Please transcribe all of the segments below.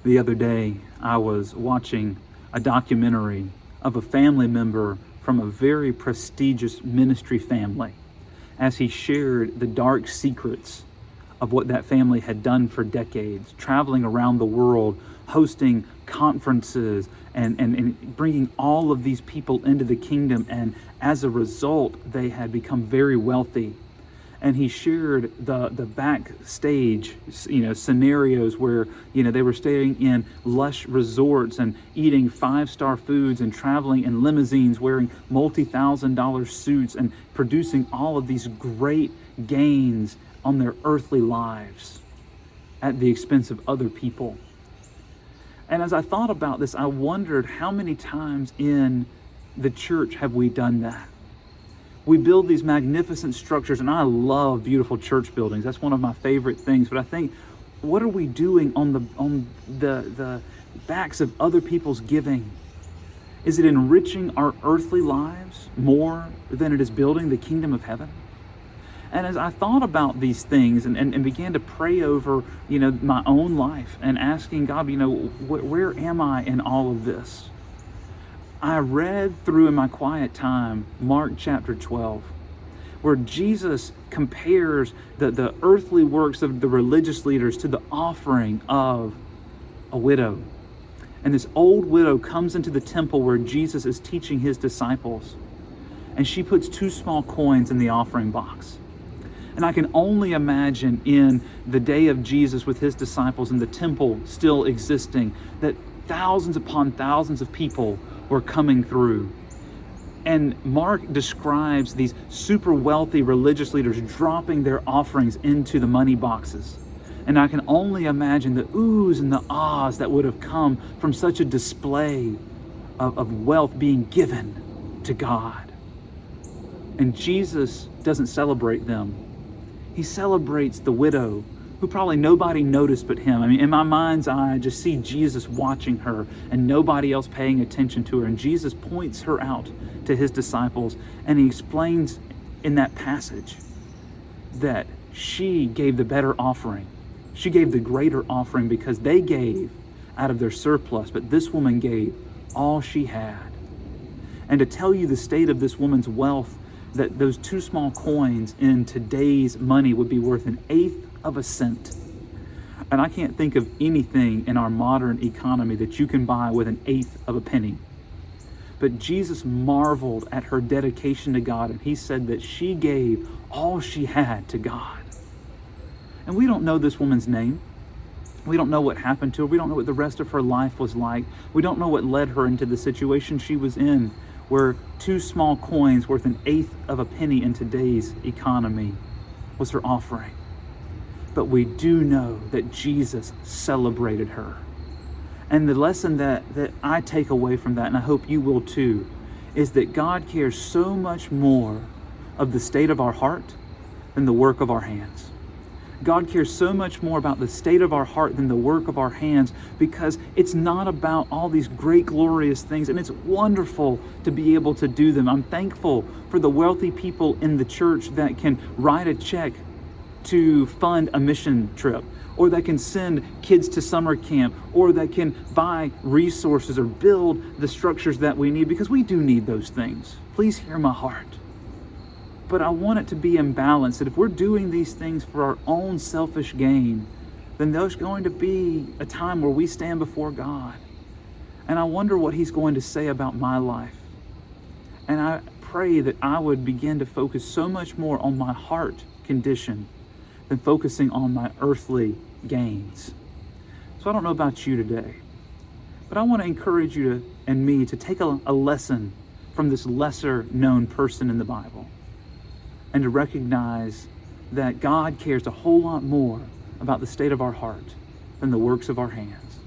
The other day, I was watching a documentary of a family member from a very prestigious ministry family as he shared the dark secrets of what that family had done for decades, traveling around the world, hosting conferences and bringing all of these people into the kingdom. And as a result, they had become very wealthy. And he shared the backstage, scenarios where, they were staying in lush resorts and eating 5-star foods and traveling in limousines, wearing multi-thousand-dollar suits and producing all of these great gains on their earthly lives at the expense of other people. And as I thought about this, I wondered how many times in the church have we done that? We build these magnificent structures, and I love beautiful church buildings. That's one of my favorite things. But I think, what are we doing on the backs of other people's giving? Is it enriching our earthly lives more than it is building the kingdom of heaven? And as I thought about these things and began to pray over, my own life and asking God, where am I in all of this? I read through in my quiet time Mark chapter 12, where Jesus compares the earthly works of the religious leaders to the offering of a widow. And this old widow comes into the temple where Jesus is teaching his disciples, and she puts 2 small coins in the offering box. And I can only imagine in the day of Jesus with his disciples and the temple still existing, that thousands upon thousands of people were coming through. And Mark describes these super wealthy religious leaders dropping their offerings into the money boxes. And I can only imagine the oohs and the ahs that would have come from such a display of wealth being given to God. And Jesus doesn't celebrate them. He celebrates the widow, who probably nobody noticed but him. In my mind's eye, I just see Jesus watching her and nobody else paying attention to her. And Jesus points her out to his disciples, and he explains in that passage that she gave the better offering. She gave the greater offering because they gave out of their surplus, but this woman gave all she had. And to tell you the state of this woman's wealth, that those 2 small coins in today's money would be worth 1/8 of a cent. And I can't think of anything in our modern economy that you can buy with 1/8 of a penny. But Jesus marveled at her dedication to God, and he said that she gave all she had to God. And we don't know this woman's name. We don't know what happened to her. We don't know what the rest of her life was like. We don't know what led her into the situation she was in, where 2 small coins worth 1/8 of a penny in today's economy was her offering. But we do know that Jesus celebrated her. And the lesson that I take away from that, and I hope you will too, is that God cares so much more of the state of our heart than the work of our hands. God cares so much more about the state of our heart than the work of our hands, because it's not about all these great, glorious things, and it's wonderful to be able to do them. I'm thankful for the wealthy people in the church that can write a check to fund a mission trip, or that can send kids to summer camp, or that can buy resources or build the structures that we need, because we do need those things. Please hear my heart. But I want it to be in balance, that if we're doing these things for our own selfish gain, then there's going to be a time where we stand before God. And I wonder what he's going to say about my life. And I pray that I would begin to focus so much more on my heart condition than focusing on my earthly gains. So I don't know about you today, but I want to encourage you and me to take a lesson from this lesser known person in the Bible, and to recognize that God cares a whole lot more about the state of our heart than the works of our hands.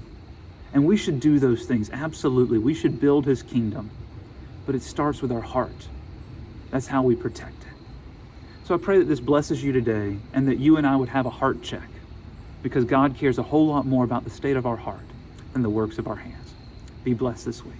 And we should do those things, absolutely. We should build his kingdom, but it starts with our heart. That's how we protect it. So I pray that this blesses you today, and that you and I would have a heart check, because God cares a whole lot more about the state of our heart than the works of our hands. Be blessed this week.